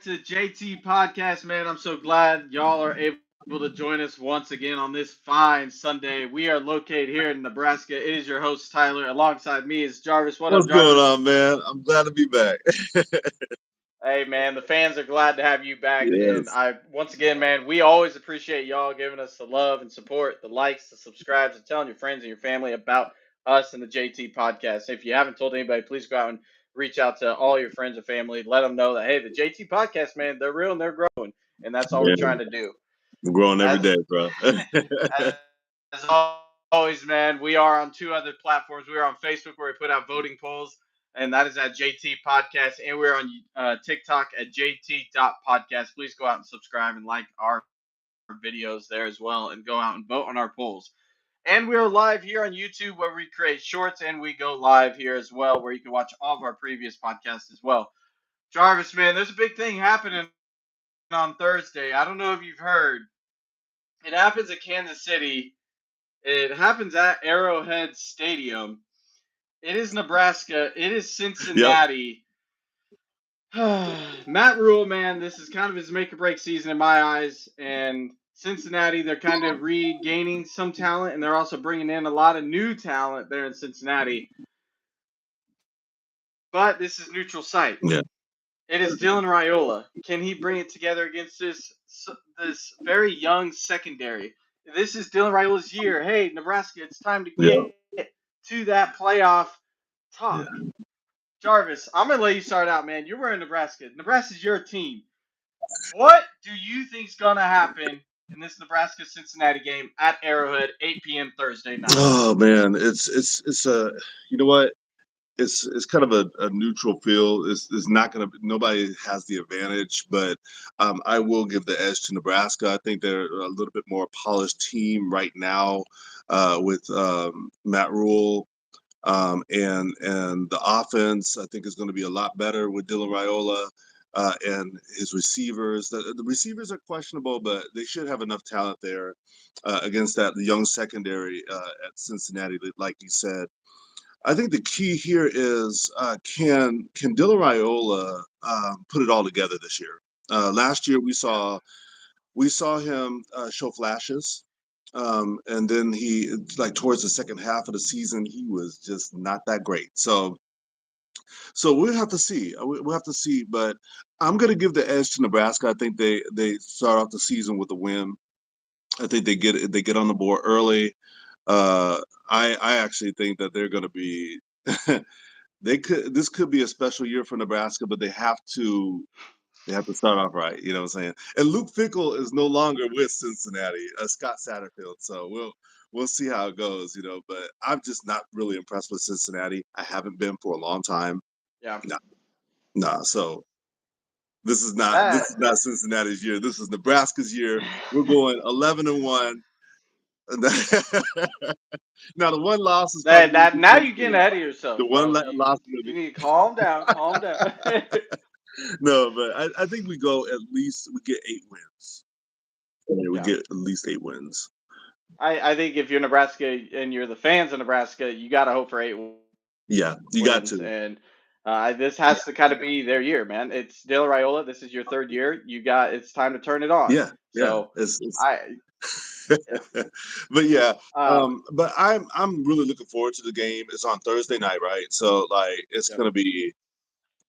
to JT Podcast, man. I'm so glad y'all are able to join us once again on this fine Sunday. We are located here in Nebraska. It is your host, Tyler. Alongside me is Jarvis. What What's up, going Jarvis? on, man? I'm glad to be back. Hey, man, the fans are glad to have you back. And Yes. once again, man, we always appreciate y'all giving us the love and support, the likes, the subscribes, and telling your friends and your family about us and the JT Podcast. If you haven't told anybody, please go out and reach out to all your friends and family. Let them know that, hey, the JT Podcast, man, they're real and they're growing. And that's all we're trying Man, to do. I'm growing every As day, bro. as always, man, we are on two other platforms. We are on Facebook where we put out voting polls, and that is at JT Podcast, and we're on TikTok at JT.podcast. Please go out and subscribe and like our videos there as well, and go out and vote on our polls. And we are live here on YouTube where we create shorts, and we go live here as well where you can watch all of our previous podcasts as well. Jarvis, man, there's a big thing happening on Thursday. I don't know if you've heard. It happens at Kansas City. It happens at Arrowhead Stadium. It is Nebraska. It is Yep. Cincinnati. Matt Rule, man, this is kind of his make or break season in my eyes. And Cincinnati, they're kind of regaining some talent, and they're also bringing in a lot of new talent there in Cincinnati. But this is neutral site. Yeah. It is Dylan Raiola. Can he bring it together against this very young secondary? This is Dylan Raiola's year. Hey, Nebraska, it's time to Yeah. get to that playoff Yeah. talk. Jarvis, I'm gonna let you start out, man. You're wearing Nebraska. Nebraska's your team. What do you think's gonna happen in this Nebraska Cincinnati game at Arrowhead, 8 p.m. Thursday night? Oh man, it's a you know what? It's kind of a neutral field. It's not gonna nobody has the advantage, but I will give the edge to Nebraska. I think they're a little bit more polished team right now with Matt Rule. And the offense, I think, is going to be a lot better with Dylan Raiola and his receivers. The receivers are questionable, but they should have enough talent there against that young secondary at Cincinnati, like you said. I think the key here is can Dylan Raiola put it all together this year? Last year we saw him show flashes, and then he like towards the second half of the season he was just not that great. So we'll have to see. We'll have to see. But I'm going to give the edge to Nebraska. I think they start off the season with a win. I think they get on the board early. I actually think that they're going to be. This could be a special year for Nebraska, but they have to start off right. You know what I'm saying? And Luke Fickell is no longer with Cincinnati, Scott Satterfield. So we'll see how it goes. But I'm just not really impressed with Cincinnati. I haven't been for a long time. Yeah. No, no. So this is not That, this is not Cincinnati's year. This is Nebraska's year. We're going 11-1. Now the one loss is probably going to be now you're getting Cincinnati. ahead of yourself, The one bro. loss is going to You be need to calm down. Calm down. no, but I think we go at least we get 8 wins. Yeah, we Yeah. get at least 8 wins. I think if you're Nebraska and you're the fans of Nebraska, you got to hope for 8 Yeah, you got wins. to. And this has to kind of be their year, man. It's Dylan Raiola. This is your third year. It's time to turn it on. Yeah, yeah. So It's I, yeah. but yeah, Um, but I'm really looking forward to the game. It's on Thursday night, right? So like it's yep. gonna be.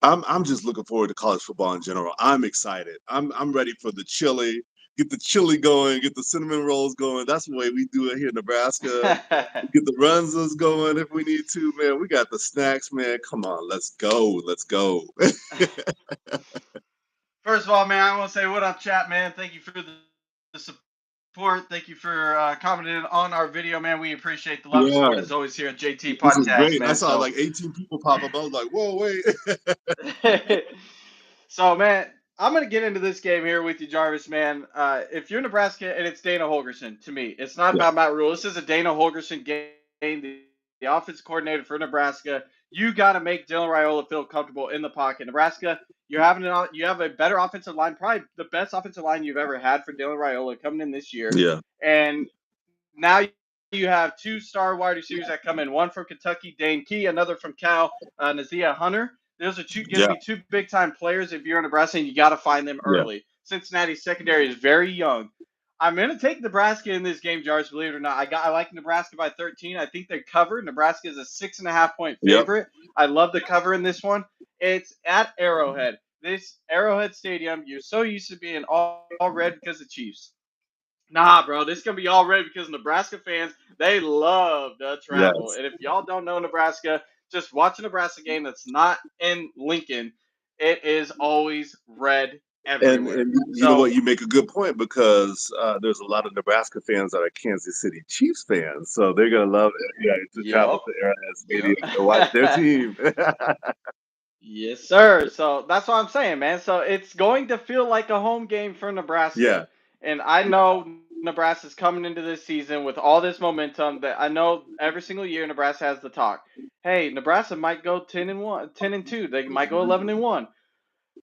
I'm just looking forward to college football in general. I'm excited. I'm ready for the chili. Get the chili going. Get the cinnamon rolls going. That's the way we do it here in Nebraska. Get the runzas going if we need to, man. We got the snacks, man. Come on, let's go. Let's go. First of all, man, I want to say what up, chat, man. Thank you for the support. Thank you for commenting on our video, man. We appreciate the love and support Yeah, as always here at JT this is Podcast, great. I man. saw like 18 people pop up. I was like, whoa, wait. So, man, I'm going to get into this game here with you, Jarvis, man. If you're Nebraska and it's Dana Holgerson, to me, it's not Yeah, about Matt Rule. This is a Dana Holgerson game. The offense coordinator for Nebraska. You got to make Dylan Raiola feel comfortable in the pocket. Nebraska, you have a better offensive line, probably the best offensive line you've ever had for Dylan Raiola coming in this year. yeah, And now you have 2 star wide receivers that come in, one from Kentucky, Dane Key, another from Cal, Nazia Hunter. Those are going to Yeah, be two big time players if you're in Nebraska, and you got to find them yeah, early. Cincinnati's secondary is very young. I'm going to take Nebraska in this game, Jarvis. Believe it or not, I like Nebraska by 13. I think they cover. Nebraska is a 6.5 point yep. favorite. I love the cover in this one. It's at Arrowhead. This Arrowhead Stadium, you're so used to being all red because of Chiefs. Nah, bro, this is gonna be all red because Nebraska fans they love to travel, Yes. and if y'all don't know Nebraska, just watch a Nebraska game that's not in Lincoln. It is always red everywhere. And you know So what? You make a good point because there's a lot of Nebraska fans that are Kansas City Chiefs fans, so they're gonna love it, yeah, to travel yep, to Arrowhead Stadium to watch their yep. team. Yes, sir. So that's what I'm saying, man. So it's going to feel like a home game for Yeah, Nebraska. And I know Nebraska's coming into this season with all this momentum that I know every single year Nebraska has the talk. Hey, Nebraska might go 10-1, 10-2. They might go 11-1.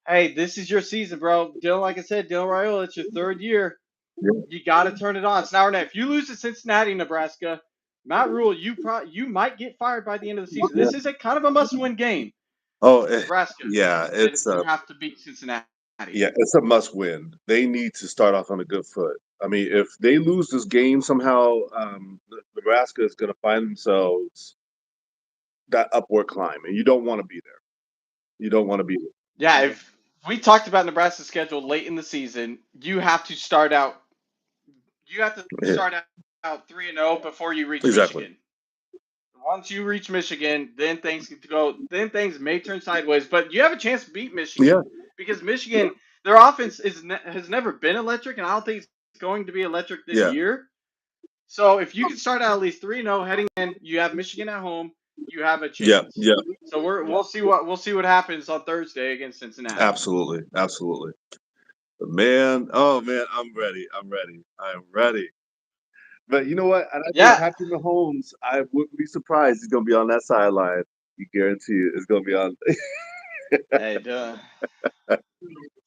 Hey, this is your season, bro. Dylan, like I said, Dylan Raiola, it's your third year. yeah, You got to turn it on. It's now or never. If you lose to Cincinnati, Nebraska, Matt Rule, you might get fired by the end of the season. yeah. This is a kind of a must-win game Oh, for Nebraska. yeah. They have to beat Cincinnati. It's a must win. They need to start off on a good foot. I mean, if they lose this game somehow, Nebraska is going to find themselves that upward climb, and you don't want to be there. You don't want to be Yeah, if we talked about Nebraska's schedule late in the season, you have to there. start out 3-0 before you reach Exactly. Michigan. Once you reach Michigan, then things get to go. Then things may turn sideways, but you have a chance to beat Yeah, Michigan because Michigan, their offense has never been electric, and I don't think it's going to be electric this yeah, year. So if you can start out at least 3-0 heading in, you have Michigan at home, you have a yeah, chance. yeah. So we'll see what happens on Thursday against Cincinnati. Absolutely, absolutely. But man, oh man, I'm ready. I'm ready. I'm ready. But you know what? And I think Yeah. Patrick Mahomes, I wouldn't be surprised he's going to be on that sideline. You guarantee it. It's going to be on. Hey, Dylan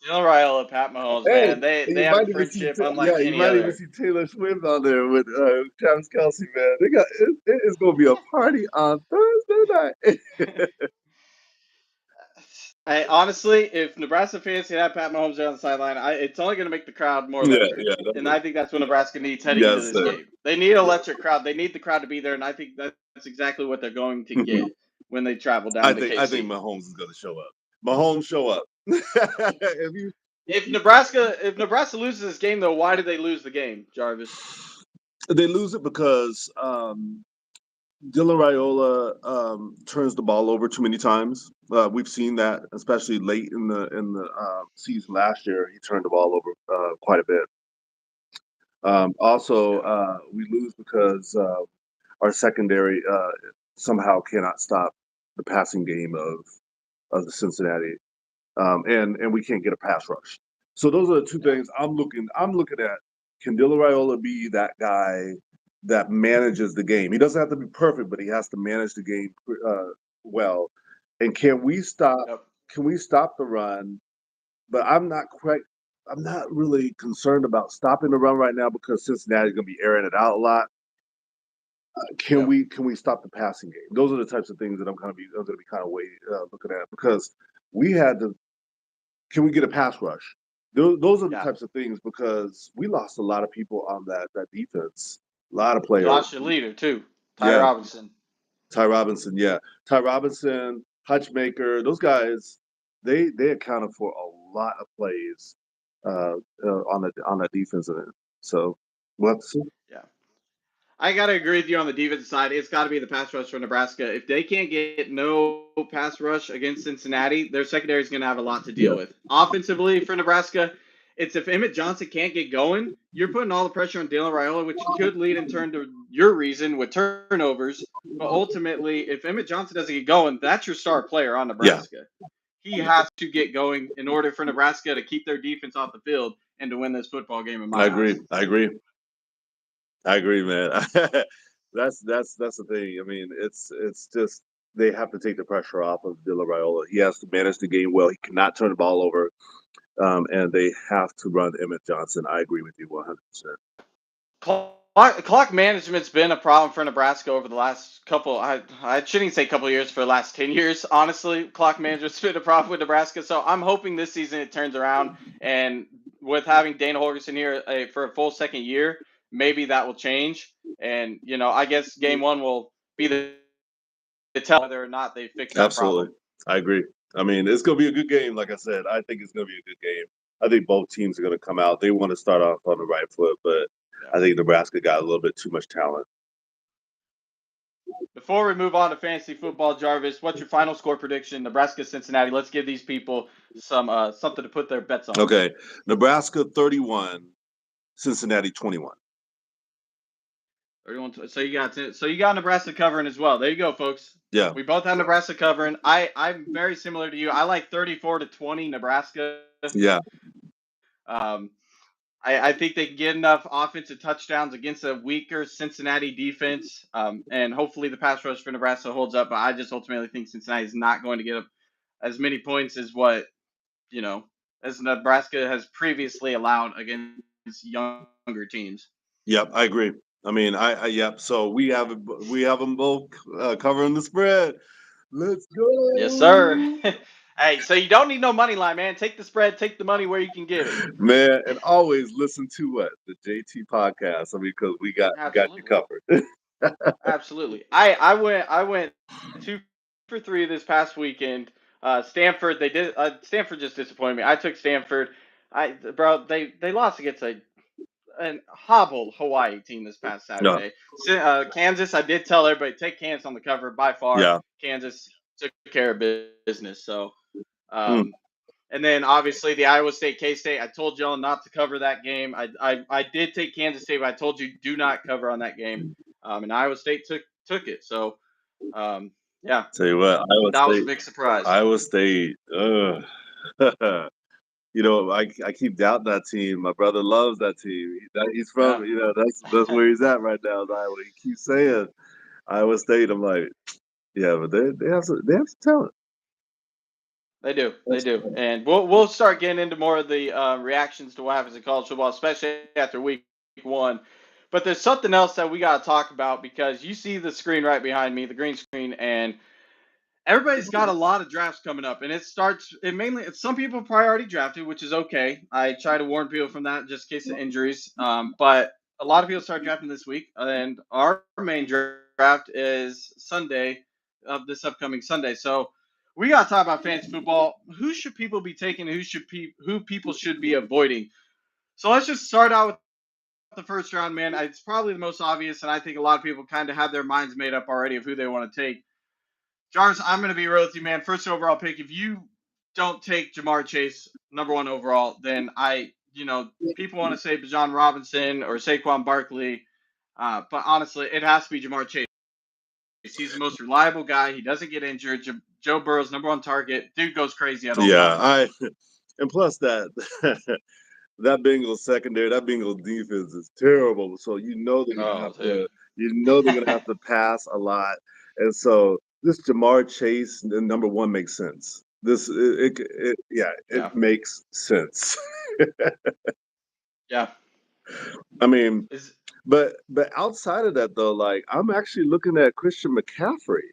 Raiola, Pat Mahomes, Hey, man, they and they you have a might even see, friendship unlike yeah, you any might even other. see Taylor Swift on there with Travis Kelsey. Man, it is going to be a party on Thursday night. I honestly, if Nebraska fans can have Pat Mahomes there on the sideline, it's only going to make the crowd more Yeah, electric, yeah, and I think that's what Nebraska needs heading into yes, this sir. game. They need an electric crowd. They need the crowd to be there, and I think that's exactly what they're going to get when they travel down to I think KC. Mahomes is going to show up. Mahomes show up. if you If Nebraska loses this game, though, why did they lose the game, Jarvis? They lose it because Dylan Raiola turns the ball over too many times. We've seen that, especially late in the season last year. He turned the ball over quite a bit. Also, Yeah. we lose because our secondary somehow cannot stop the passing game of the Cincinnati, and we can't get a pass rush. So those are the two Yeah. things I'm looking at. Can Dylan Raiola be that guy that manages the game? He doesn't have to be perfect, but he has to manage the game well. And can we stop? Yep. Can we stop the run? But I'm not quite. I'm not really concerned about stopping the run right now because Cincinnati's going to be airing it out a lot. Can Yep. we stop the passing game? Those are the types of things that I'm going to be kind of looking at because we had to. Can we get a pass rush? Those are the Yeah. types of things because we lost a lot of people on that defense. A lot of You players. lost your leader too, Ty Yeah, Robinson. Ty Robinson. Yeah, Ty Robinson, Hutchmaker. Those guys, they accounted for a lot of plays on the defensive end. So we'll have to see. Yeah. I gotta agree with you on the defensive side. It's got to be the pass rush for Nebraska. If they can't get no pass rush against Cincinnati, their secondary is going to have a lot to deal Yeah, with. Offensively for Nebraska, it's if Emmett Johnson can't get going, you're putting all the pressure on Dylan Raiola, which could lead in turn to your reason with turnovers. But ultimately, if Emmett Johnson doesn't get going, that's your star player on yeah. Nebraska. He has to get going in order for Nebraska to keep their defense off the field and to win this football game. In I my agree. eyes. I agree. I agree, man. That's the thing. I mean, it's just they have to take the pressure off of De La Raiola. He has to manage the game well. He cannot turn the ball over, and they have to run Emmett Johnson. I agree with you 100%. Clock management's been a problem for Nebraska over the last couple. I shouldn't say couple years, for the last 10 years. Honestly, clock management's been a problem with Nebraska. So I'm hoping this season it turns around, and with having Dana Holgerson here for a full second year, maybe that will change. And I guess game one will be the tell whether or not they fix that problem. Absolutely. I agree. I mean, it's going to be a good game. Like I said, I think it's going to be a good game. I think both teams are going to come out. They want to start off on the right foot, but Yeah. I think Nebraska got a little bit too much talent. Before we move on to fantasy football, Jarvis, what's your final score prediction? Nebraska, Cincinnati. Let's give these people something to put their bets on. Okay. Nebraska 31, Cincinnati 21. 31. So you got Nebraska covering as well. There you go, folks. Yeah. We both have Nebraska covering. I'm very similar to you. I like 34-20 Nebraska. Yeah. Um, I think they can get enough offensive touchdowns against a weaker Cincinnati defense, and hopefully the pass rush for Nebraska holds up. But I just ultimately think Cincinnati is not going to get up as many points as as Nebraska has previously allowed against younger teams. Yep. I agree. I mean, yep. So we have them both covering the spread. Let's go. Yes, sir. Hey, so you don't need no money line, man. Take the spread, take the money where you can get it. Man, and always listen to what? The JT podcast. I mean, because we got you Absolutely. covered. Absolutely. I went 2 for 3 this past weekend. Stanford, Stanford just disappointed me. I took Stanford. They lost against an hobbled Hawaii team this past No. Saturday. Kansas, I did tell everybody take Kansas on the cover by far. Yeah. Kansas took care of business. So, Mm. and then obviously the Iowa State K-State. I told y'all not to cover that game. I did take Kansas State, but I told you do not cover on that game. And Iowa State took it. So, yeah, Tell you what, that was a big surprise. Iowa State. You know, I keep doubting that team. My brother loves that team. He's from, Yeah. that's where he's at right now. Is Iowa. He keeps saying Iowa State. I'm like, yeah, but they have some talent. They do, they That's do, and we'll start getting into more of the reactions to what happens in college football, especially after week one. But there's something else that we got to talk about because you see the screen right behind me, the green screen, and everybody's got a lot of drafts coming up, and some people priority drafted, which is okay. I try to warn people from that just in case of injuries. But a lot of people start drafting this week, and our main draft is Sunday of this upcoming Sunday. So we got to talk about fantasy football. Who should people be taking? Who people should be avoiding? So let's just start out with the first round, man. It's probably the most obvious, and I think a lot of people kind of have their minds made up already of who they want to take. Jarvis, I'm going to be real with you, man. First overall pick. If you don't take Jamar Chase, number one overall, then people want to say Bijan Robinson or Saquon Barkley. But honestly, it has to be Jamar Chase. He's the most reliable guy. He doesn't get injured. Joe Burrow's number one target. Dude goes crazy at all times. and plus that that Bengals secondary, that Bengals defense is terrible. So Oh, dude. they're gonna have to pass a lot, and so this Jamar Chase number one makes sense. It Yeah. makes sense. Yeah. I mean, Is but outside of that though, like I'm actually looking at Christian McCaffrey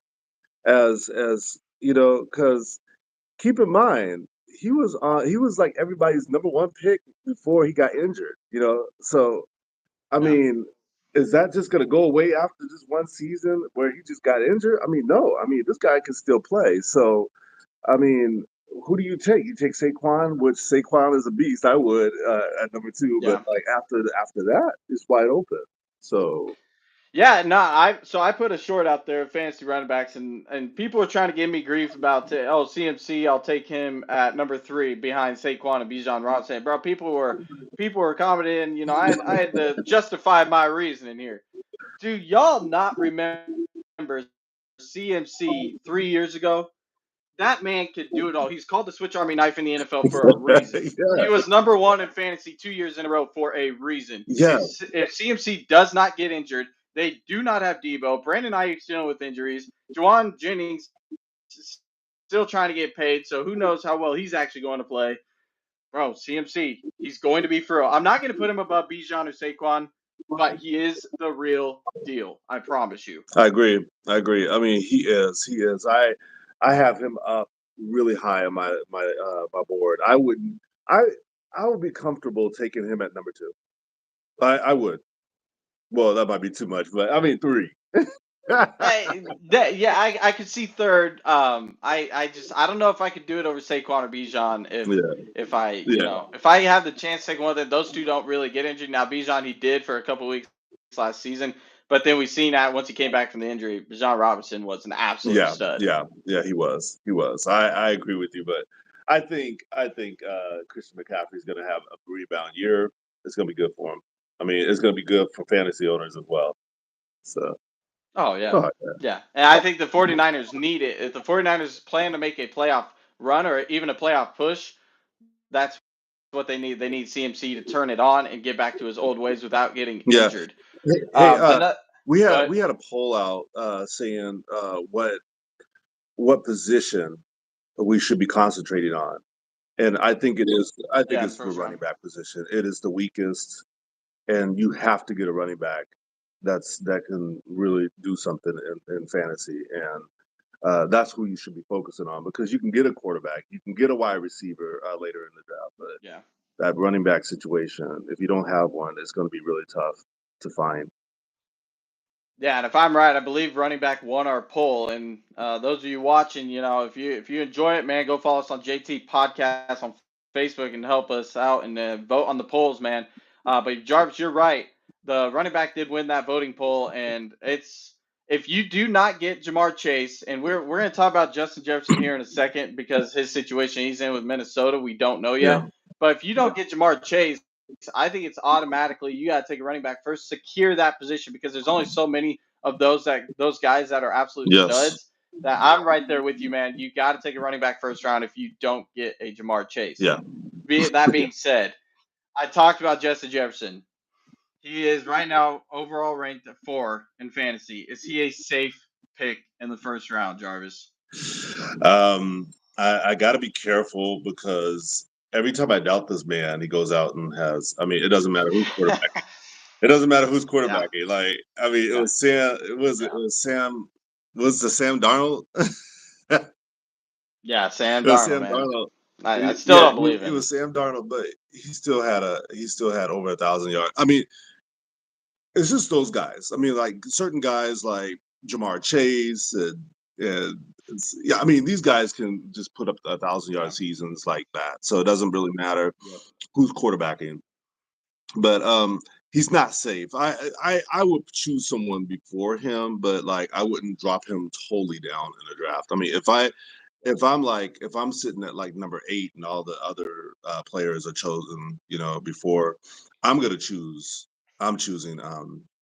as because keep in mind he was like everybody's number one pick before he got injured. So I yeah. mean, is that just going to go away after just one season where he just got injured? I mean, no. I mean, this guy can still play. So, I mean, who do you take? You take Saquon, which Saquon is a beast. I would at number two, but Yeah. like after that, it's wide open. So, Yeah, no, I put a short out there, fantasy running backs, and people are trying to give me grief about CMC. I'll take him at number 3 behind Saquon and Bijan Robinson. Bro, people were commenting. I had to justify my reasoning here. Do y'all not remember CMC 3 years ago? That man could do it all. He's called the Switch Army knife in the NFL for a reason. yeah, He was number one in fantasy 2 years in a row for a reason. yeah, If CMC does not get injured, they do not have Debo. Brandon Ayuk's dealing with injuries. Juwan Jennings is still trying to get paid, so who knows how well he's actually going to play. Bro, CMC, he's going to be for real. I'm not going to put him above Bijan or Saquon. but he is the real deal. I promise you. I agree. I agree. I mean, he is. He is. I have him up really high on my board. I I would be comfortable taking him at number two. I would. Well, that might be too much, but I mean three. Yeah, I could see third. I don't know if I could do it over Saquon or Bijan Yeah. if I Yeah. if I have the chance to take one of them. Those two don't really get injured. Now Bijan he did for a couple weeks last season, but then we've seen that once he came back from the injury, Bijan Robinson was an absolute Yeah. stud. Yeah. Yeah. He was. He was. I agree with you, but I think Christian McCaffrey's going to have a rebound year. It's going to be good for him. I mean, it's going to be good for fantasy owners as well. So. Oh yeah, Oh, yeah, and I think the 49ers need it. If the 49ers plan to make a playoff run or even a playoff push, that's what they need. They need CMC to turn it on and get back to his old ways without getting yeah. injured. Hey, Another, but we had a poll out saying what position we should be concentrating on, and I think yeah, in the it's the first round. running back position. It is the weakest, and you have to get a running back that can really do something in fantasy, and that's who you should be focusing on because you can get a quarterback, you can get a wide receiver later in the draft, but Yeah. that running back situation, if you don't have one, it's going to be really tough to find. Yeah, and if I'm right, I believe running back won our poll. And those of you watching, if you enjoy it, man, go follow us on JT Podcast on Facebook and help us out and vote on the polls, man. But Jarvis, you're right. The running back did win that voting poll, and it's if you do not get Jamar Chase, and we're gonna talk about Justin Jefferson here in a second because his situation he's in with Minnesota, we don't know Yeah. yet. But if you don't get Jamar Chase, I think it's automatically you got to take a running back first, secure that position because there's only so many of those guys that are absolute Yes. studs. That I'm right there with you, man. You got to take a running back first round if you don't get a Jamar Chase. Yeah. That being said, I talked about Justin Jefferson. He is right now overall ranked at 4 in fantasy. Is he a safe pick in the first round, Jarvis? I got to be careful because every time I doubt this man, he goes out and has. I mean, it doesn't matter who's quarterback. It doesn't matter who's Yeah, quarterbacking. Like, I mean, it yeah, was Sam. It yeah, was Sam. Was the Sam Darnold? It yeah. Sam was Darnold, Sam man. Darnold. I still Yeah, don't believe it him. was Sam Darnold, but he still had over 1,000 yards. I mean, it's just those guys. I mean, like certain guys like Jamar Chase and yeah, I mean these guys can just put up 1,000 yard Yeah, seasons like that. So it doesn't really matter yep. who's quarterbacking. But he's not safe. I would choose someone before him, but like I wouldn't drop him totally down in the draft. I mean, if I'm sitting at like number 8 and all the other players are chosen, before I'm choosing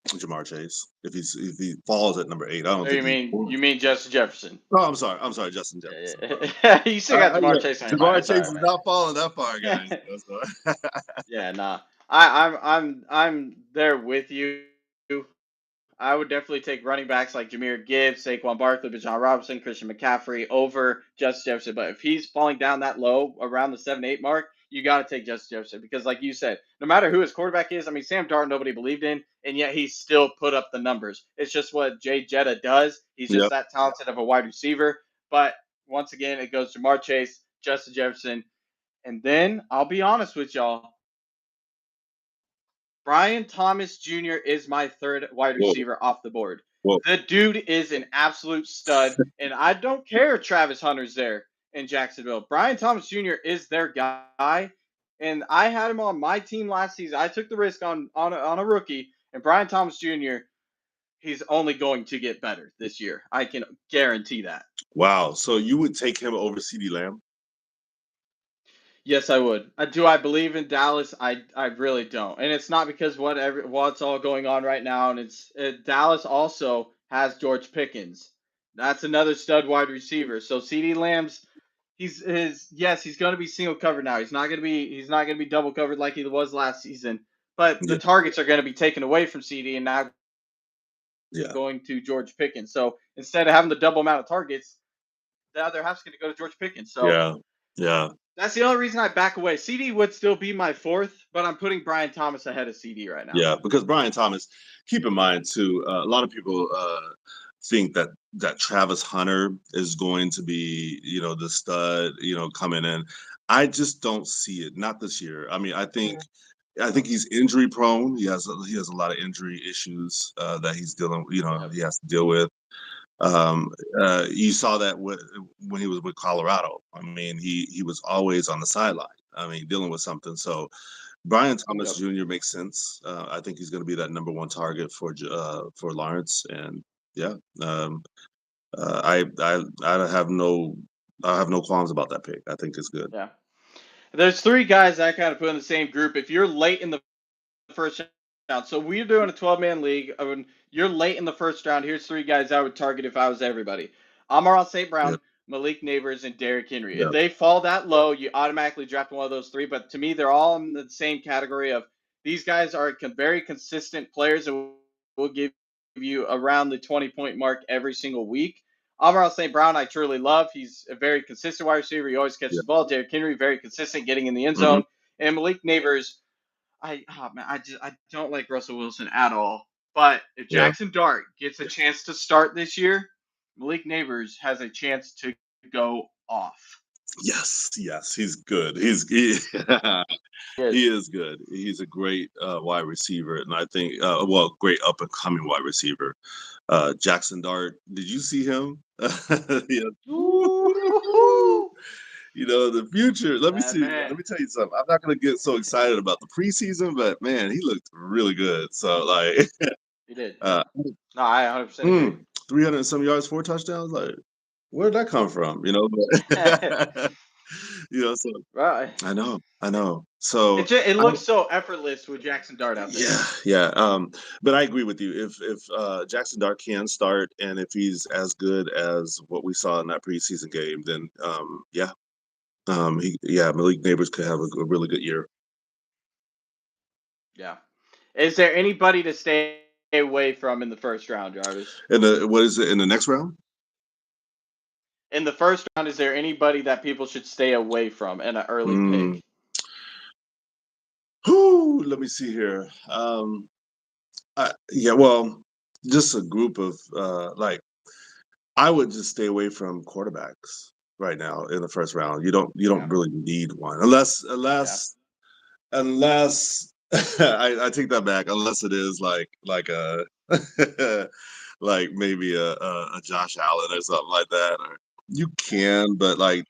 Jamar Chase if he falls at number 8. I don't Oh, think you he. mean you mean Justin Jefferson? Oh, I'm sorry, Justin Jefferson. Yeah, yeah. You still got Jamar Yeah, Chase on your mind. Jamar That's all Chase right, is not falling that far, man. guys. So, Yeah, nah. I'm there with you. I would definitely take running backs like Jameer Gibbs, Saquon Barkley, Bijan Robinson, Christian McCaffrey over Justin Jefferson. But if he's falling down that low around the 7-8 mark, you got to take Justin Jefferson because, like you said, no matter who his quarterback is, I mean, Sam Darnold nobody believed in, and yet he still put up the numbers. It's just what Jay Jetta does. He's just yep. that talented of a wide receiver. But once again, it goes to Jamar Chase, Justin Jefferson, and then I'll be honest with y'all. Brian Thomas Jr. is my third wide Whoa, receiver off the board. whoa. The dude is an absolute stud, and I don't care if Travis Hunter's there in Jacksonville. Brian Thomas Jr. is their guy, and I had him on my team last season. I took the risk on a rookie, and Brian Thomas Jr. He's only going to get better this year. I can guarantee that. Wow. So you would take him over CD Lamb? Yes, I would. Do I believe in Dallas? I really don't, and it's not because what's all going on right now. And Dallas also has George Pickens. That's another stud wide receiver. So CD Lamb's he's going to be single covered now. He's not going to be double covered like he was last season. But the Yeah. targets are going to be taken away from CD and now Yeah. going to George Pickens. So instead of having the double amount of targets, the other half's going to go to George Pickens. So Yeah. Yeah. That's the only reason I back away. CD would still be my fourth, but I'm putting Brian Thomas ahead of CD right now. Yeah, because Brian Thomas, keep in mind too, a lot of people think that Travis Hunter is going to be, the stud, coming in. I just don't see it. Not this year. I mean, I think he's injury prone. He has a lot of injury issues that he's dealing. Yep. He has to deal with. Um, you saw that when he was with Colorado. I mean, he was always on the sideline. I mean, dealing with something. So Brian Thomas Yep. Jr. makes sense. I think he's going to be that number one target for Lawrence, and yeah, I have no qualms about that pick. I think it's good. Yeah. There's three guys I kind of put in the same group. If you're late in the first round, so we're doing a 12-man league. When you're late in the first round, here's three guys I would target if I was everybody: Amar St. Yeah, Brown, Malik Neighbors, and Derrick Henry. If yeah, they fall that low, you automatically draft one of those three. But to me, they're all in the same category of these guys are very consistent players and will give you around the 20-point mark every single week. Amar St. Brown, I truly love. He's a very consistent wide receiver. He always catches yeah. the ball. Derrick Henry, very consistent, getting in the end Hmm. zone. And Malik Neighbors, I don't like Russell Wilson at all. But if Yeah. Jackson Dart gets a chance to start this year, Malik Neighbors has a chance to go off. Yes, yes, he's good. He He he is. is good. He's a great wide receiver, and I think, well, great up and coming wide receiver. Jackson Dart, did you see him? Yeah. Ooh, The future. Let me that see. man. Let me tell you something. I'm not gonna get so excited about the preseason, but man, he looked really good. So like, He did. uh, No, I 100% agree. mm, 300 and some yards, 4 touchdowns. Like, where did that come from? But so Right. I know. So It I, looks so effortless with Jackson Dart out there. yeah, yeah. But I agree with you. If Jackson Dart can start, and if he's as good as what we saw in that preseason game, then yeah, Malik Neighbors could have a really good year. Yeah. Is there anybody to stay away from in the first round, Jarvis? And what is it in the next round? In the first round, is there anybody that people should stay away from in an early Mm, pick? let me see here. Yeah, well, just a group of I would just stay away from quarterbacks right now in the first round. You don't Yeah. really need one unless Yeah. unless I take that back. Unless it is like a like maybe a Josh Allen or something like that. Or you can, but I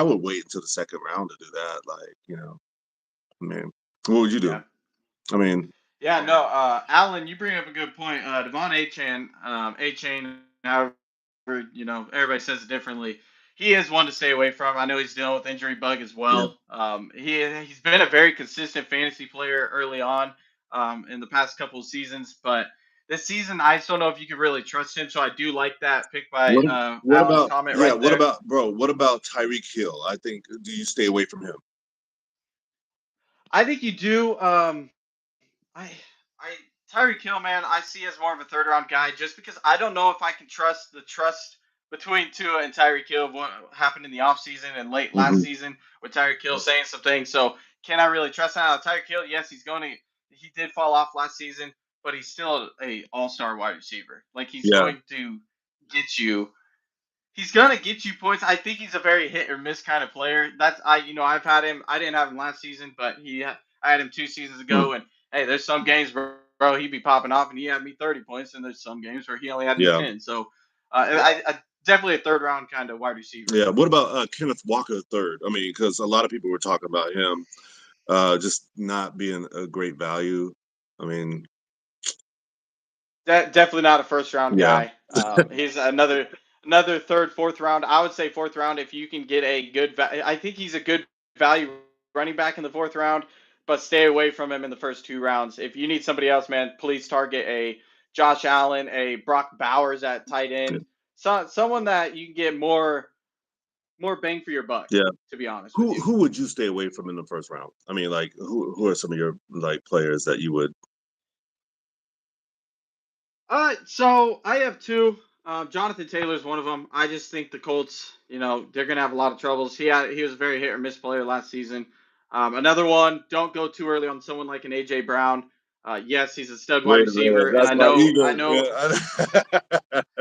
would wait until the second round to do that. I mean, what would you do? Yeah. I mean, Yeah, no, Alan, you bring up a good point. Devon A-Chain, however, everybody says it differently. He is one to stay away from. I know he's dealing with injury bug as yeah, well. He's been a very consistent fantasy player early on in the past couple of seasons, but this season I just don't know if you can really trust him. So I do like that pick by What what Alan's about comment yeah, right what there. about bro, what about Tyreek Hill? I think do you stay away from him? I think you do. I Tyreek Hill, man, I see as more of a third round guy just because I don't know if I can trust the trust between Tua and Tyreek Hill of what happened in the offseason and late last Mhm. season with Tyreek Hill saying some things. So can I really trust that? Tyreek Hill, yes, he did fall off last season, but he's still a all-star wide receiver. Like Yeah, get you he's gonna get you points. I think he's a very hit or miss kind of player. I've had him. I didn't have him last season, but I had him 2 seasons mm, ago. And hey, there's some games, bro, he'd be popping off, and he had me 30 points, and there's some games where he only had me yeah, 10. So, I definitely a third round kind of wide receiver. yeah. What about Kenneth Walker third? I mean, because a lot of people were talking about him just not being a great value. I mean, Definitely not a first round yeah, guy. He's another third, fourth round. I would say fourth round if you can get a good. I think he's a good value running back in the fourth round, but stay away from him in the first 2 rounds. If you need somebody else, man, please target a Josh Allen, a Brock Bowers at tight yeah, end, someone that you can get more bang for your buck. yeah. To be honest with Who you. who would you stay away from in the first round? I mean, like who are some of your players that you would? So I have two. Jonathan Taylor is one of them. I just think the Colts, they're going to have a lot of troubles. He was a very hit or miss player last season. Another one, don't go too early on someone like an AJ Brown. Yes, he's a stud wide Wait a minute, receiver, and that's I my know, I Eagles, know, man.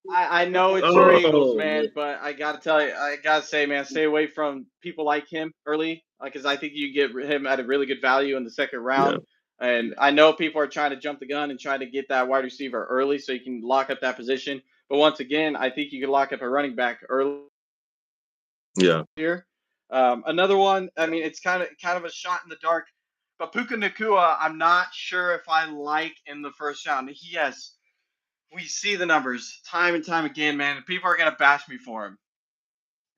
I know it's your Eagles, Oh man, man, but I gotta tell you, I gotta say, man, stay away from people like him early, because I think you get him at a really good value in the second yeah, round. And I know people are trying to jump the gun and try to get that wide receiver early so you can lock up that position. But once again, I think you can lock up a running back earlier. yeah, Another one, I mean, it's kind of a shot in the dark, but Puka Nakua, I'm not sure if I like in the first round. We see the numbers time and time again, man. And people are gonna bash me for him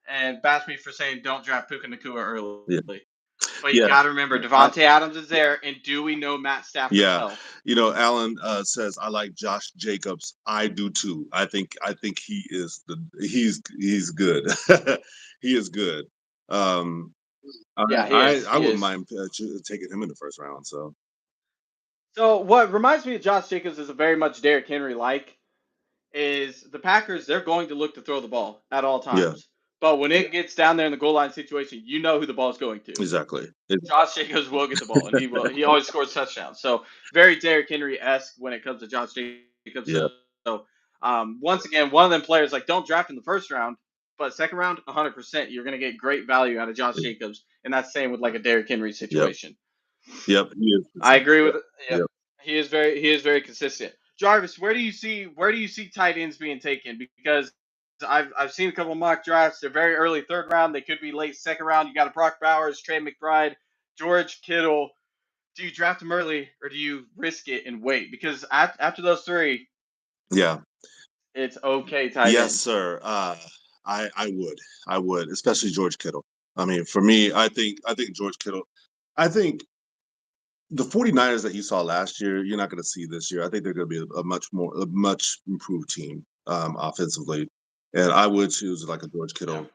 and bash me for saying don't draft Puka Nakua yeah, early. But you yeah. got to remember, I, Devontae Adams is there, and do we know Matt Stafford's yeah, health? Alan says I like Josh Jacobs. I do too. I think he's good. He is good. Um, I Yeah, he I, is. I He wouldn't is. mind taking him in the first round. So So what reminds me of Josh Jacobs is a very much Derrick Henry like is the Packers. They're going to look to throw the ball at all yeah, times, but when it gets down there in the goal line situation, you know who the ball is going to. exactly. Josh Jacobs will get the ball, and he will. He always scores touchdowns. So very Derrick Henry esque when it comes to Josh Jacobs. Yeah, So once again, one of them players like don't draft in the first round, but second round, 100%, you're going to get great value out of Josh Jacobs, and that's same with like a Derrick Henry yep, situation. yep. He is I consistent. agree Yep, with it. Yep. yep. He is very consistent. Jarvis, where do you see tight ends being taken? Because I've seen a couple of mock drafts. They're very early third round. They could be late second round. You got a Brock Bowers, Trey McBride, George Kittle. Do you draft them early or do you risk it and wait? Because after those three, Yeah. it's okay tight Yes, ends. sir. I would, especially George Kittle. I mean, for me, I think George Kittle. I think the 49ers that you saw last year, you're not going to see this year. I think they're going to be a much improved team offensively, and I would choose like a George Yeah. Kittle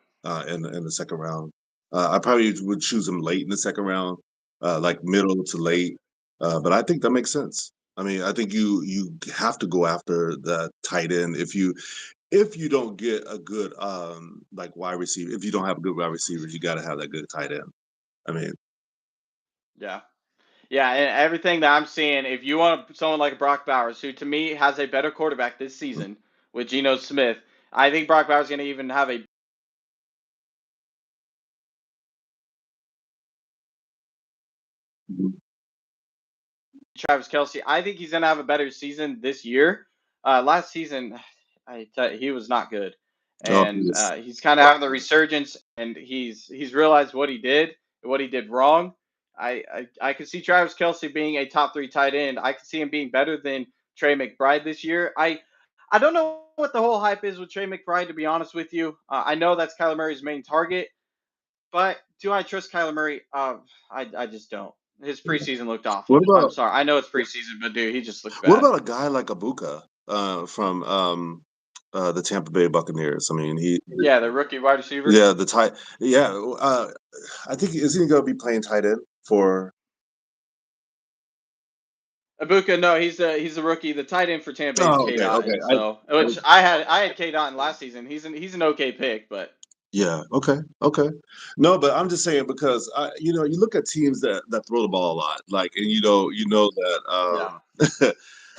in the second round. I probably would choose him late in the second round, like middle to late. But I think that makes sense. I mean, I think you have to go after the tight end if you don't get a good like wide receiver. If you don't have good wide receivers, you got to have that good tight end. I mean, Yeah. Yeah, and everything that I'm seeing, if you want someone like Brock Bowers, who to me has a better quarterback this season with Geno Smith, I think Brock Bowers is going to even have a mhm. Travis Kelsey. I think he's going to have a better season this year. Last season, he was not good, Oh, and yes. he's kind of having the resurgence, and he's realized what he did, what he did wrong. I could see Travis Kelsey being a top three tight end. I could see him being better than Trey McBride this year. I don't know what the whole hype is with Trey McBride, to be honest with you. I know that's Kyler Murray's main target, but do I trust Kyler Murray? I just don't. His preseason looked What awful. I'm about sorry. I know it's preseason, but dude, he just looked what bad. about a guy like Abuka from the Tampa Bay Buccaneers? I mean, Yeah, the rookie wide receiver. yeah, the tight, yeah. I think isn't he going to be playing tight end for? Ibuka, no, he's a rookie. The tight end for Tampa Bay is Oh, K okay, okay. Dotton. So, which I had K Dotton last season. He's an okay pick, but Yeah, okay, okay. No, but I'm just saying because you look at teams that throw the ball a lot, like, and you know that yeah,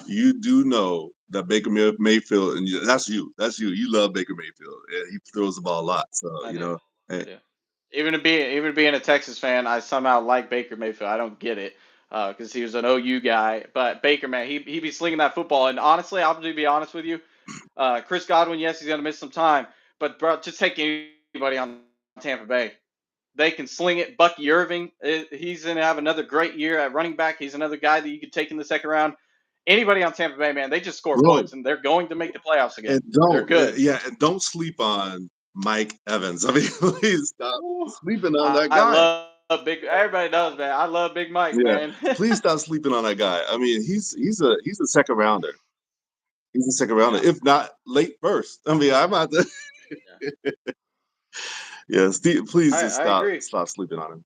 you do know that Mayfield, and that's you. You love Baker Mayfield, and he throws the ball a lot. So I do, I eh, do. Even being a Texas fan, I somehow like Baker Mayfield. I don't get it because he was an OU guy, but Baker, man, he be slinging that football. And honestly, I'll be honest with you. Chris Godwin, yes, he's going to miss some time, but bro, just take anybody on Tampa Bay. They can sling it. Bucky Irving, he's going to have another great year at running back. He's another guy that you could take in the second round. Anybody on Tampa Bay, man, they just score bro, points, and they're going to make the playoffs and again. They're don't good. yeah, and don't sleep on Mike Evans. I mean, please stop Ooh. sleeping on that I guy. love Big. Everybody knows, man. I love Big Mike, Yeah, man. please stop sleeping on that guy. I mean, he's a second rounder. He's a second rounder, Yeah, if not late first. I mean, I'm not. yeah. Yeah, Steve, please I just I stop agree. stop sleeping on him.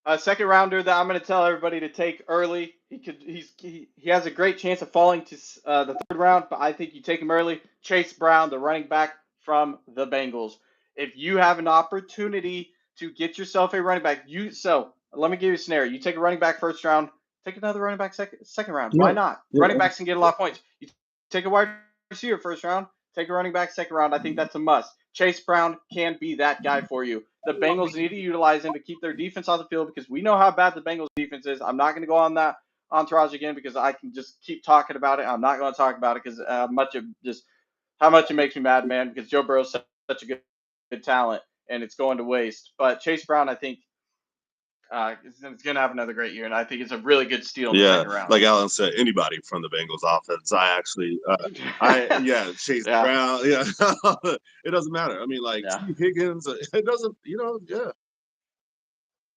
A second rounder that I'm going to tell everybody to take early. He has a great chance of falling to the third round, but I think you take him early. Chase Brown, the running back from the Bengals. If you have an opportunity to get yourself a running back, let me give you a scenario. You take a running back first round, take another running back second round. Why Yeah, not? yeah. Running backs can get a lot of points. You take a wide receiver first round, take a running back second round. I think that's a must. Chase Brown can be that guy for you. The Bengals need to utilize him to keep their defense on the field because we know how bad the Bengals defense is. I'm not going to go on that entourage again because I can just keep talking about it. I'm not going to talk about it because how much it makes me mad, man. Because Joe Burrow's such a good talent and it's going to waste. But Chase Brown, I think, is going to have another great year, and I think it's a really good steal in the Yeah, second round. like Alan said, anybody from the Bengals offense. Chase Yeah. Brown. Yeah, it doesn't matter. I mean, like Yeah. T. Higgins. It doesn't. Yeah.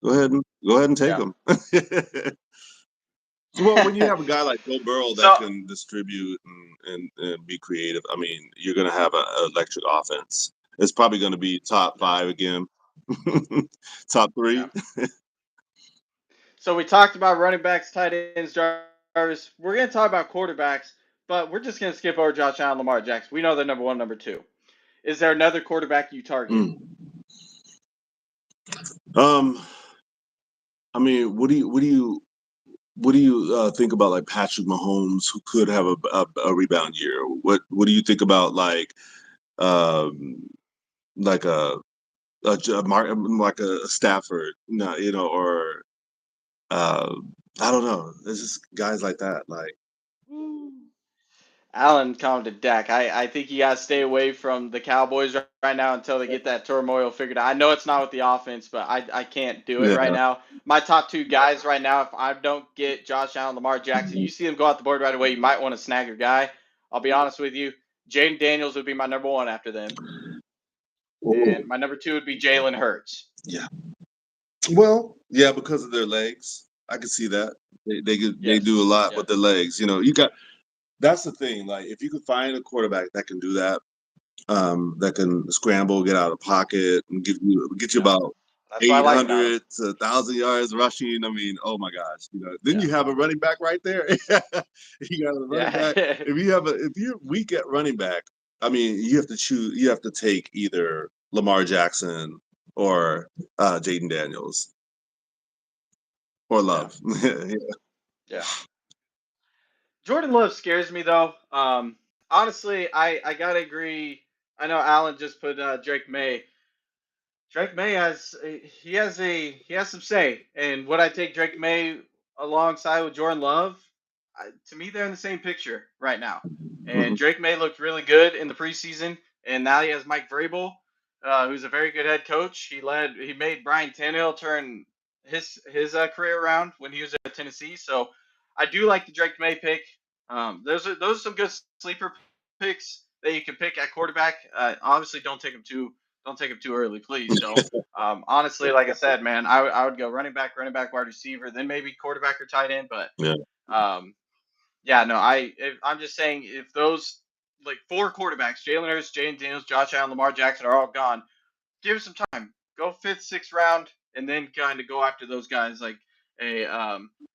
Go ahead and take Yeah. them. Well, when you have a guy like Joe Burrow that So, can distribute and be creative, I mean, you're going to have an electric offense. It's probably going to be top five again, top yeah. three. So we talked about running backs, tight ends, Jarvis. We're going to talk about quarterbacks, but we're just going to skip over Josh Allen, Lamar Jackson. We know they're number one, number two. Is there another quarterback you target? Mm. Um, I mean, what do you think about like Patrick Mahomes, who could have a rebound year? What do you think about um, like like a Stafford, or uh, I don't know. It's just guys like that. Like, Allen commented Dak. I think you got to stay away from the Cowboys right now until they get that turmoil figured out. I know it's not with the offense, but I can't do it yeah, right now. My top two guys right now, if I don't get Josh Allen, Lamar Jackson, you see them go out the board right away, you might want to snag your guy. I'll be honest with you. Jaden Daniels would be my number one after them. And my number two would be Jalen Hurts. yeah. Well, yeah, because of their legs, I can see that they Yes. do a lot Yes. with their legs. You got that's the thing. Like, if you could find a quarterback that can do that, that can scramble, get out of the pocket, and get you Yeah. about That's why I like him, Allen. 800 to 1,000 yards rushing. I mean, oh my gosh, then Yeah. you have a running back right there. You got a running Yeah. back. If you're weak at running back, I mean, you have to choose. You have to take either Lamar Jackson or Jaden Daniels or Yeah. Love. Yeah. Yeah. Jordan Love scares me though. Honestly, I gotta agree. I know Allen just put Drake May. Drake May he has some say, and would I take Drake May alongside with Jordan Love? To me, they're in the same picture right now. And Mhm. Drake May looked really good in the preseason, and now he has Mike Vrabel, who's a very good head coach. He made Brian Tannehill turn his career around when he was at Tennessee. So I do like the Drake May pick. Those are some good sleeper picks that you can pick at quarterback. Obviously, don't take him too early, please. So honestly, like I said, man, I would go running back, wide receiver, then maybe quarterback or tight end. But Yeah. um, yeah, no, I'm just saying if those like four quarterbacks, Jalen Hurts, Jane Daniels, Josh Allen, Lamar Jackson are all gone, give it some time. Go fifth, sixth round, and then kind of go after those guys like a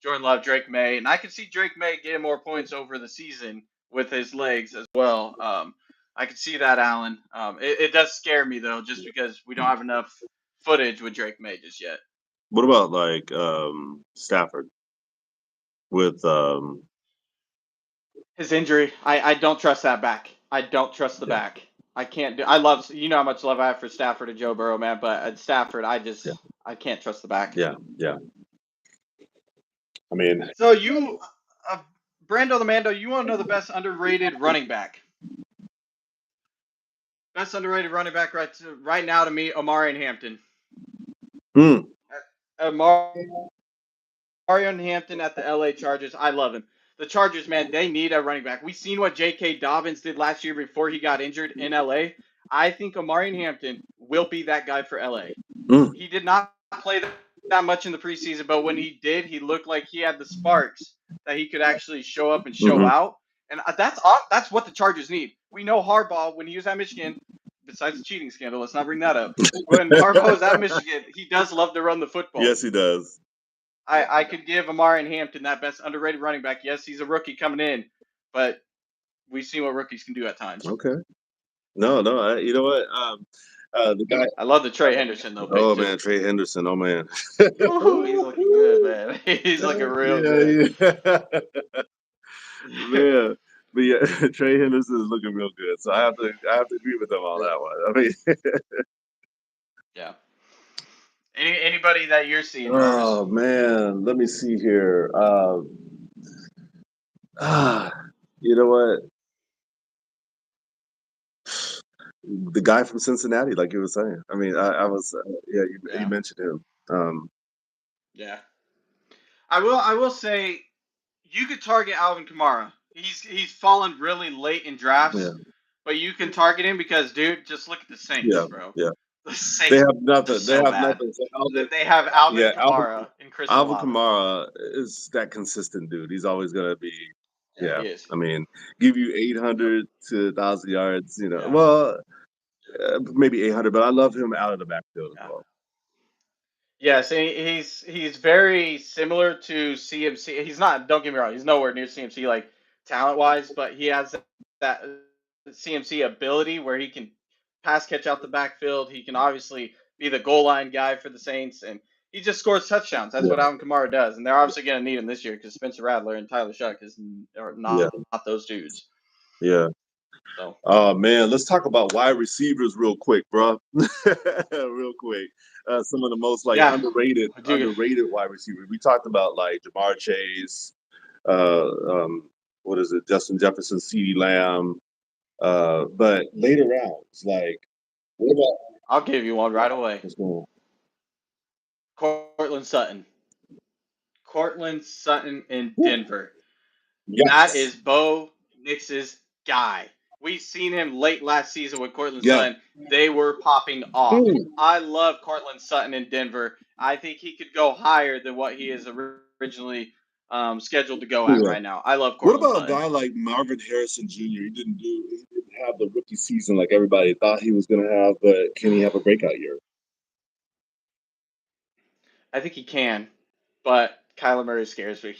Jordan Love, Drake May, and I can see Drake May getting more points over the season with his legs as well. I can see that, Allen. It does scare me though, just because we don't have enough footage with Drake May just yet. What about like Stafford with His injury, I don't trust that back. I don't trust the yeah, back. I can't do. I love how much love I have for Stafford and Joe Burrow, man. But at Stafford, yeah, I can't trust the back. yeah. I mean, So uh, Brando the Mando, you want to know the best underrated running back? Best underrated running back right now to me, Omari and Hampton. hmm. Omari and Hampton at the LA Chargers. I love him. The Chargers, man, they need a running back. We seen what J.K. Dobbins did last year before he got injured in LA. I think Omari and Hampton will be that guy for LA. Mm. He did not play that much in the preseason, but when he did, he looked like he had the sparks that he could actually show up and show Hmm. out. And that's what the Chargers need. We know Harbaugh when he was at Michigan, besides the cheating scandal, let's not bring that up. When Harbaugh was at Michigan, he does love to run the football. Yes, he does. I could give Amari Hampton that best underrated running back. Yes, he's a rookie coming in, but we've seen what rookies can do at times. Okay. No. You know what? The guy. I love the Trey Henderson though pick Oh too. man, Trey Henderson. Oh man. Ooh, he's looking good, man. He's looking real good. Yeah. Man, but yeah, Trey Henderson is looking real good. So I have to agree with him on that one. I mean, Yeah. Anybody that you're seeing, Jarvis? oh man, let me see here. You know what? The guy from Cincinnati, like you were saying. I mean, I was yeah. You mentioned him. Yeah. I will say you could target Alvin Kamara. He's fallen really late in drafts, Yeah. but you can target him because, dude, just look at the Saints, bro. Yeah. The Saints They have nothing. are so bad. So They have Alvin yeah, Kamara and Chris Alvin Olave. Kamara is that consistent dude. He's always gonna be. Yeah, he is. I mean, give you 800 to 1,000 yards. You know, Yeah. well, maybe 800, but I love him out of the backfield as well. Yes, he's very similar to CMC. He's not. Don't get me wrong. He's nowhere near CMC like talent wise, but he has that CMC ability where he can pass catch out the backfield. He can obviously be the goal line guy for the Saints, and he just scores touchdowns. That's what Alvin Kamara does, and they're obviously going to need him this year because Spencer Rattler and Tyler Shuck are not those dudes. Yeah. So. Oh man, let's talk about wide receivers real quick, bro. Real quick. Some of the most underrated wide receivers. We talked about like Jamar Chase, what is it, Justin Jefferson, CeeDee Lamb. But later rounds, like what about? I'll give you one right away. What's going on? Courtland Sutton. Courtland Sutton in Denver. Yes. That is Bo Nix's guy. We've seen him late last season with Courtland Sutton. They were popping off. I love Courtland Sutton in Denver. I think he could go higher than what he is originally scheduled to go at right now. I love Courtland Sutton. What about a guy like Marvin Harrison Jr.? He didn't have the rookie season like everybody thought he was going to have, but can he have a breakout year? I think he can, but Kyler Murray scares me.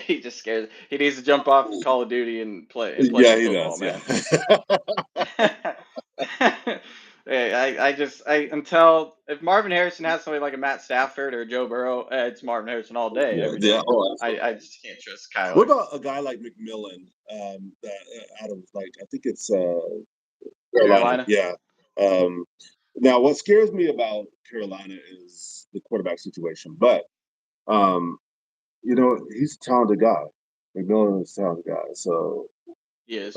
He just scares. He needs to jump off Call of Duty and play football, man. Until if Marvin Harrison has somebody like a Matt Stafford or Joe Burrow, it's Marvin Harrison all day, every day. I just can't trust Kyler. What about a guy like McMillan? That out of I think it's Carolina. Yeah. Now, what scares me about Carolina is the quarterback situation, but he's a talented guy. McMillan is a talented guy, so he is.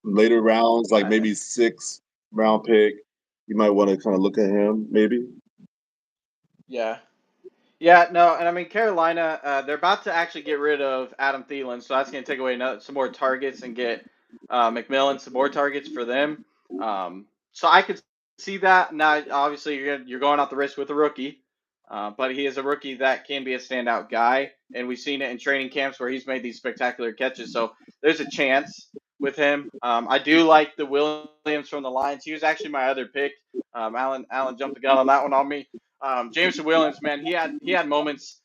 Later rounds, like maybe 6th round pick, you might want to kind of look at him, maybe. Yeah. Yeah, no, and I mean Carolina, they're about to actually get rid of Adam Thielen, so that's going to take away some more targets and get McMillan some more targets for them. So I could see that. Now, obviously, you're going out the risk with a rookie, but he is a rookie that can be a standout guy, and we've seen it in training camps where he's made these spectacular catches. So there's a chance with him. I do like the Williams from the Lions. He was actually my other pick. Alan jumped the gun on that one on me. Jameson Williams, man, he had moments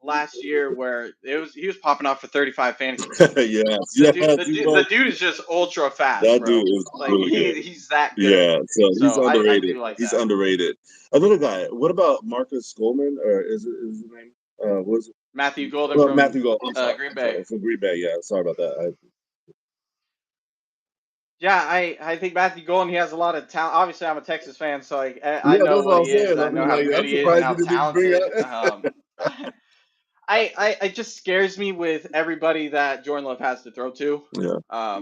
last year where he was popping off for 35 fantasy points. The dude is just ultra fast. That bro. dude is like really good. He's that good. Yeah, so he's underrated. I do like he's that. underrated. Another guy. What about Marcus Goldman? Or is his name? Was it Matthew Golden from Matthew Golden? Green Bay. From Green Bay. Yeah, sorry about that. Yeah, I think Matthew Golden, he has a lot of talent. Obviously, I'm a Texas fan, so I know what he is. I know how good he is and how talented. It just scares me with everybody that Jordan Love has to throw to. Yeah.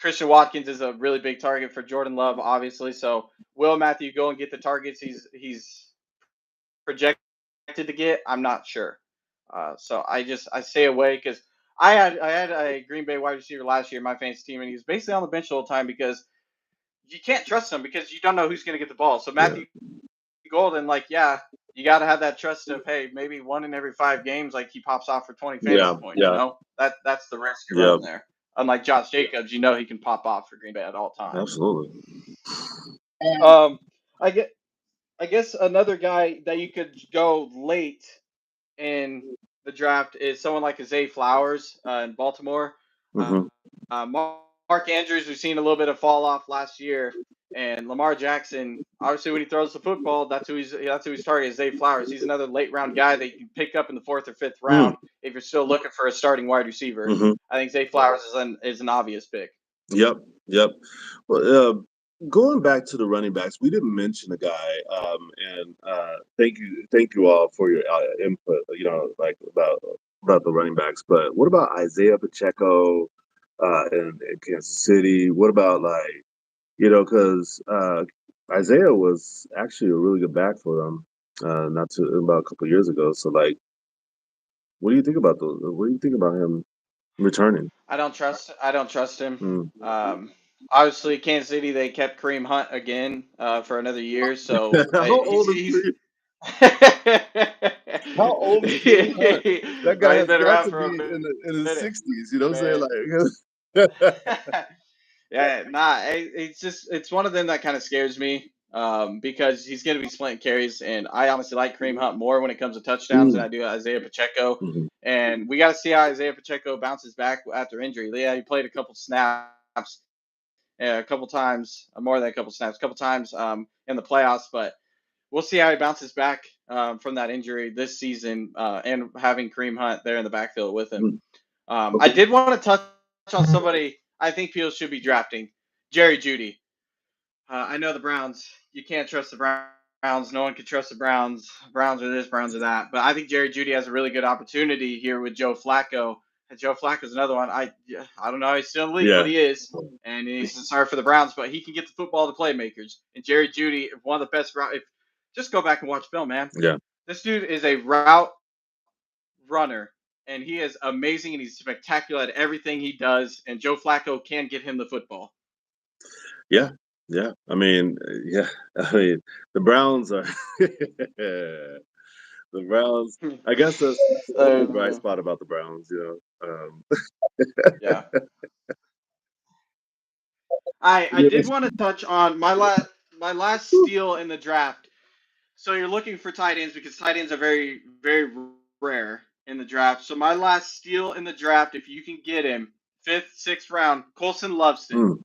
Christian Watkins is a really big target for Jordan Love, obviously. So will Matthew go and get the targets he's projected to get? I'm not sure. So I stay away because I had a Green Bay wide receiver last year in my fantasy team, and he was basically on the bench the whole time because you can't trust him because you don't know who's going to get the ball. So Matthew Golden, you got to have that trust of, hey, maybe 1 in every 5 games, he pops off for 20 fantasy points. You know, that's the risk you're running there. Unlike Josh Jacobs, he can pop off for Green Bay at all times. Absolutely. Um, I get. I guess another guy that you could go late in the draft is someone like Zay Flowers in Baltimore. Hmm. Mark Andrews, we've seen a little bit of fall off last year, and Lamar Jackson. Obviously, when he throws the football, that's who he's targeting. Zay Flowers. He's another late round guy that you can pick up in the fourth or fifth round if you're still looking for a starting wide receiver. Mm-hmm. I think Zay Flowers is an obvious pick. Yep, yep. Well, going back to the running backs, we didn't mention the guy, and thank you all for your input. You know, like about the running backs. But what about Isaiah Pacheco in Kansas City? What about like because Isaiah was actually a really good back for them, not too about a couple years ago. So like, what do you think about those? What do you think about him returning? I don't trust him. Mm. Um, Obviously, Kansas City they kept Kareem Hunt again for another year, so How old is he's Kareem? How old is Kareem Hunt? That bro, guy he's has been got around to for be a in his minute, 60s. You know what I'm man. saying? Like, Yeah, it's one of them that kind of scares me because he's going to be splitting carries, and I honestly like Kareem Hunt more when it comes to touchdowns than mm, I do Isaiah Pacheco. mhm. And we got to see how Isaiah Pacheco bounces back after injury. Yeah, he played a couple snaps, a couple times, more than a couple snaps, a couple times in the playoffs, but we'll see how he bounces back from that injury this season and having Kareem Hunt there in the backfield with him. Mm. I Okay. did want to touch on somebody I think people should be drafting, Jerry Judy. I know the Browns. You can't trust the Browns. No one can trust the Browns. Browns are this, Browns are that. But I think Jerry Judy has a really good opportunity here with Joe Flacco. And Joe Flacco's another one. I don't know how he's still in the league, but he Yeah. is. And he's sorry for the Browns, but he can get the football to playmakers. And Jerry Judy, one of the best route. If just go back and watch film, man. Yeah. This dude is a route runner, and he is amazing, and he's spectacular at everything he does. And Joe Flacco can get him the football. Yeah. Yeah. I mean, yeah. I mean, the Browns are the Browns. I guess that's the only bright spot about the Browns, you know. Yeah. I did want to touch on my last steal in the draft. So you're looking for tight ends because tight ends are very rare in the draft. So my last steal in the draft, if you can get him, fifth, sixth round, Colson Loveston, Mm,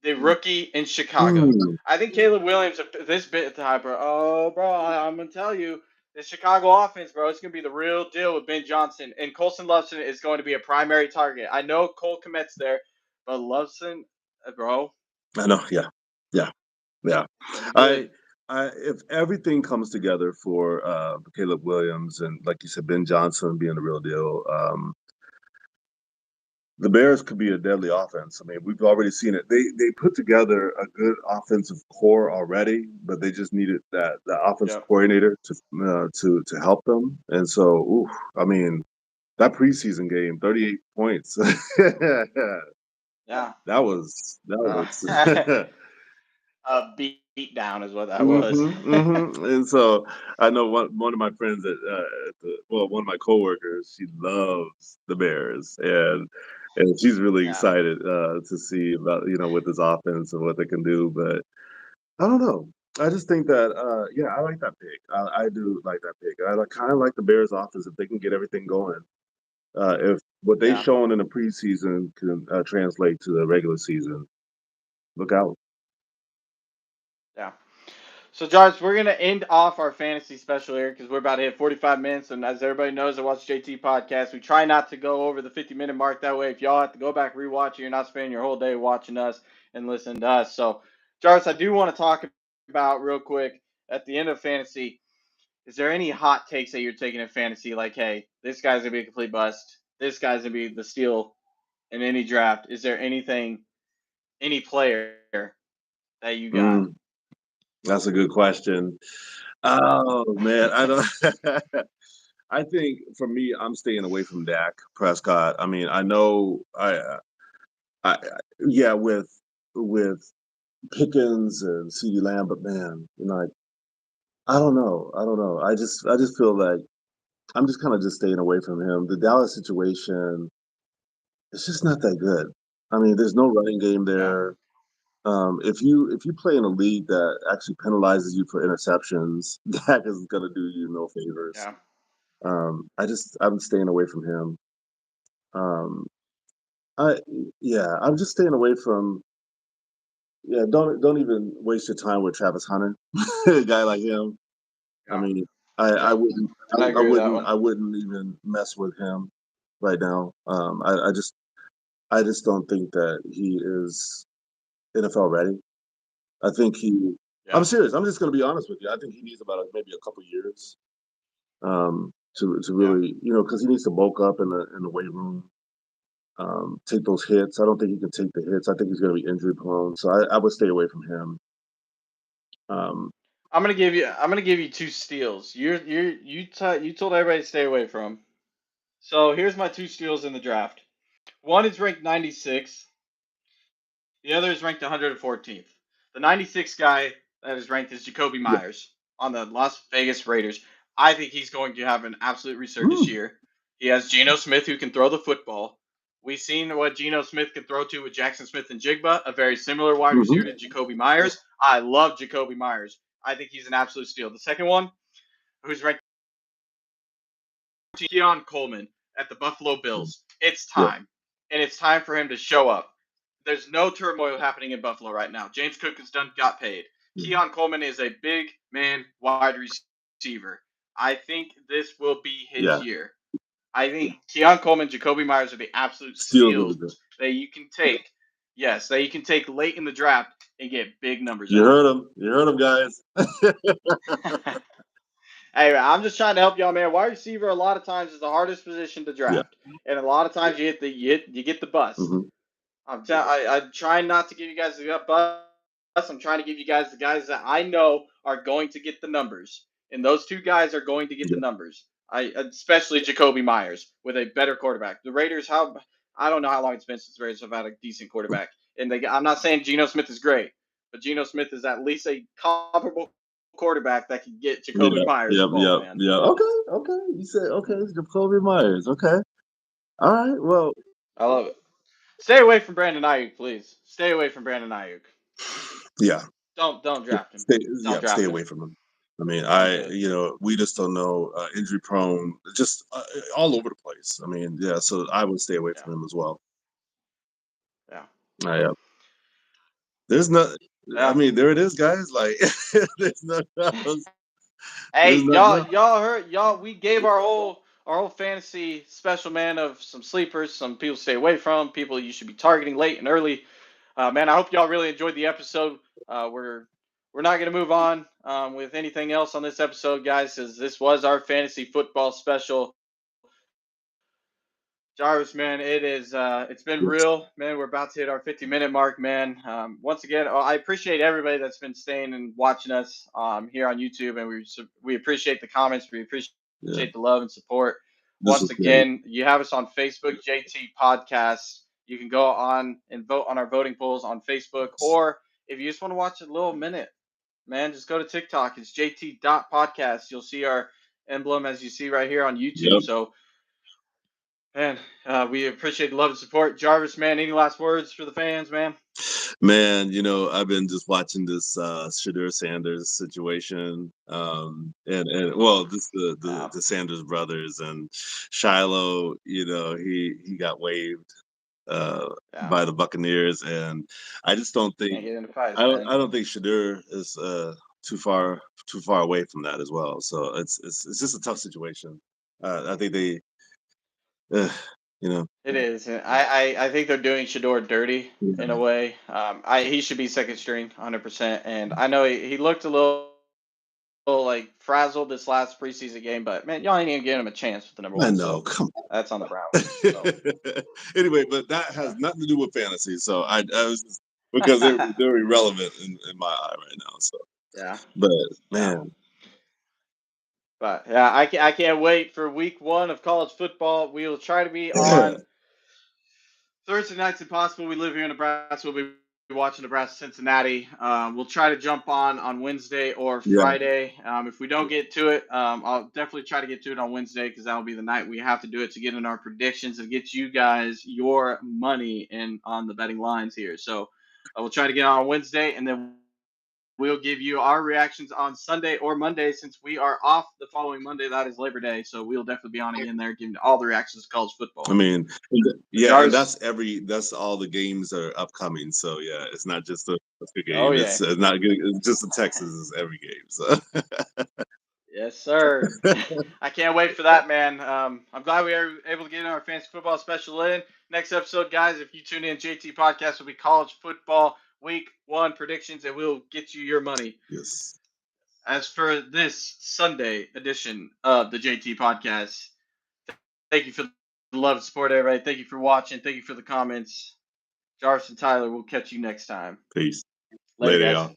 the rookie in Chicago. mm. I think Caleb Williams this bit high, bro. Oh, bro, I'm gonna tell you, the Chicago offense, bro, it's gonna be the real deal with Ben Johnson, and Colson Loveston is going to be a primary target. I know Cole Kmet's there, but Loveston, bro, I know. Yeah. Yeah. Yeah. it's gonna be I good. if everything comes together for Caleb Williams and like you said, Ben Johnson being the real deal, the Bears could be a deadly offense. I mean, we've already seen it. They put together a good offensive core already, but they just needed that offensive Yep. coordinator to help them. And so, ooh, I mean, that preseason game, 38 points. that Yeah. that Uh, was a beat down is what that was. And so I know one of my friends one of my coworkers, she loves the Bears, and she's really Yeah. excited to see about with this offense and what they can do. But I don't know. I just think that yeah, I like that pick. I do like that pick. I kind of like the Bears offense if they can get everything going. If what they Yeah. shown in the preseason can translate to the regular season, look out. Yeah. So, Jarvis, we're going to end off our fantasy special here because we're about to hit 45 minutes. And as everybody knows, I watch JT podcast. We try not to go over the 50-minute mark. That way, if y'all have to go back rewatch it, you're not spending your whole day watching us and listening to us. So, Jarvis, I do want to talk about real quick at the end of fantasy. Is there any hot takes that you're taking in fantasy? Like, hey, this guy's going to be a complete bust. This guy's going to be the steal in any draft. Is there any player that you got? Mm, that's a good question. Oh man, I don't. I think for me, I'm staying away from Dak Prescott. I mean, I know yeah, with Pickens and CeeDee Lamb, but man, like I don't know, I don't know. I just feel like I'm just kind of just staying away from him. The Dallas situation, it's just not that good. I mean, there's no running game Yeah. there. if you play in a league that actually penalizes you for interceptions, that is going to do you no favors. Yeah. I'm staying away from him. Um, I yeah, I'm just staying away from. Yeah, don't even waste your time with Travis Hunter, a guy like him. I Yeah. mean, I Yep. wouldn't I agree with that I one. wouldn't even mess with him right now. I just don't think that he is NFL ready. I think he. I'm Yeah. serious. I'm just going to be honest with you. I think he needs about maybe a couple years to Yeah. really because he needs to bulk up in the weight room, take those hits. I don't think he can take the hits. I think he's going to be injury prone. So I would stay away from him. Um, I'm gonna give you two steals. You told everybody to stay away from. So here's my two steals in the draft. One is ranked 96. The other is ranked 114th. The 96 guy that is ranked is Jacoby yeah. Myers on the Las Vegas Raiders. I think he's going to have an absolute resurgence Mm, year. He has Geno Smith who can throw the football. We've seen what Geno Smith can throw to with Jackson Smith and Jigba, a very similar wide receiver to hmm Jacoby Myers. I love Jacoby Myers. I think he's an absolute steal. The second one, who's ranked Keon Coleman at the Buffalo Bills. It's Yeah. time. And it's time for him to show up. There's no turmoil happening in Buffalo right now. James Cook has got paid. Keon Coleman is a big man wide receiver. I think this will be his Yeah. year. I think Keon Coleman, Jacoby Myers are the absolute Steals will steals be good. that you can take. Yes, that you can take late in the draft and get big numbers You out of. heard him. You heard him, guys. Hey, I'm just trying to help y'all, man. Wide receiver a lot of times is the hardest position to Yeah. draft, and a lot of times you get the bust. hmm I'm trying not to give you guys the bust. I'm trying to give you guys the guys that I know are going to get the numbers, and those two guys are going to get the Yeah. numbers. Especially Jacoby Myers with a better quarterback. The Raiders, how I don't know how long it's been since the Raiders have had a decent quarterback, and I'm not saying Geno Smith is great, but Geno Smith is at least a comparable quarterback that can get Jacoby Yeah. Myers the Yep. ball, Yep. man. Yeah. Okay. Okay. You said okay. It's Jacoby Myers. Okay. All right. Well. I love it. Stay away from Brandon Ayuk, please. Stay away from Brandon Ayuk. Yeah. Don't Yeah. draft him. Stay. Don't Yeah. Stay draft him. away from him. I mean, Don't do it. we just don't know. Injury prone, just all over the place. I mean, yeah. So I would stay away Yeah. from him as well. Yeah. Yeah. There's not. I Yeah. mean, there it is, guys. Like, there's nothing else. There's Hey, nothing else. y'all heard y'all we gave our whole fantasy special, man, of some sleepers, some people to stay away from, people you should be targeting late and early. Man, I hope y'all really enjoyed the episode. We're not going to move on with anything else on this episode, guys, as this was our fantasy football special. Jarvis, man, it's been Yes. real, man. We're about to hit our 50-minute mark, man. Once again, I appreciate everybody that's been staying and watching us here on YouTube, and we appreciate the comments, we appreciate Yeah. the love and support. This Once was great. again, you have us on Facebook, JT Podcast. You can go on and vote on our voting polls on Facebook, or if you just want to watch a little minute, man, just go to TikTok. It's JT.podcast. You'll see our emblem as you see right here on YouTube. Yep. So, man, we appreciate the love and support. Jarvis, man, any last words for the fans, man? Man, I've been just watching this Shadur Sanders situation, and well, just Yeah, the Sanders brothers and Shiloh. He got waived yeah. by the Buccaneers, and I just don't think Can't get into fights, man. I don't think Shadur is too far away from that as well. So it's just a tough situation. I think they, uh, you know, It is. And I think they're doing Shador dirty in a yeah. way. He should be second string, 100%. And I know he looked a little like frazzled this last preseason game, but man, y'all ain't even giving him a chance with the number I one. know. So Come that's on the on. Browns. So Anyway, but that yeah, has nothing to do with fantasy. So I was just, because they're irrelevant in my eye right now. So, yeah, but yeah. man, But yeah, I can't wait for week one of college football. We will try to be yeah, on Thursday nights if possible. We live here in Nebraska. We'll be watching Nebraska Cincinnati. We'll try to jump on Wednesday or yeah, Friday. If we don't get to it, I'll definitely try to get to it on Wednesday because that'll be the night we have to do it to get in our predictions and get you guys your money in on the betting lines here. So We'll try to get on Wednesday, and then we'll give you our reactions on Sunday or Monday since we are off the following Monday. That is Labor Day, so we'll definitely be on again there, giving all the reactions to college I football. mean, But yeah, and Jarvis, that's all the games are upcoming. So yeah, it's not just a oh game. yeah, It's not good. It's just in Texas is every game. So yes sir. I can't wait for that, man. I'm glad we were able to get in our fantasy football special in. Next episode, guys, if you tune in, JT Podcast will be college football week 1 predictions, and we'll get you your money. yes, As for this Sunday edition of the JT Podcast, thank you for the love and support, everybody. Thank you for watching. Thank you for the comments. Jarvis and Tyler, we'll catch you next time. peace. Later, Later, guys. y'all.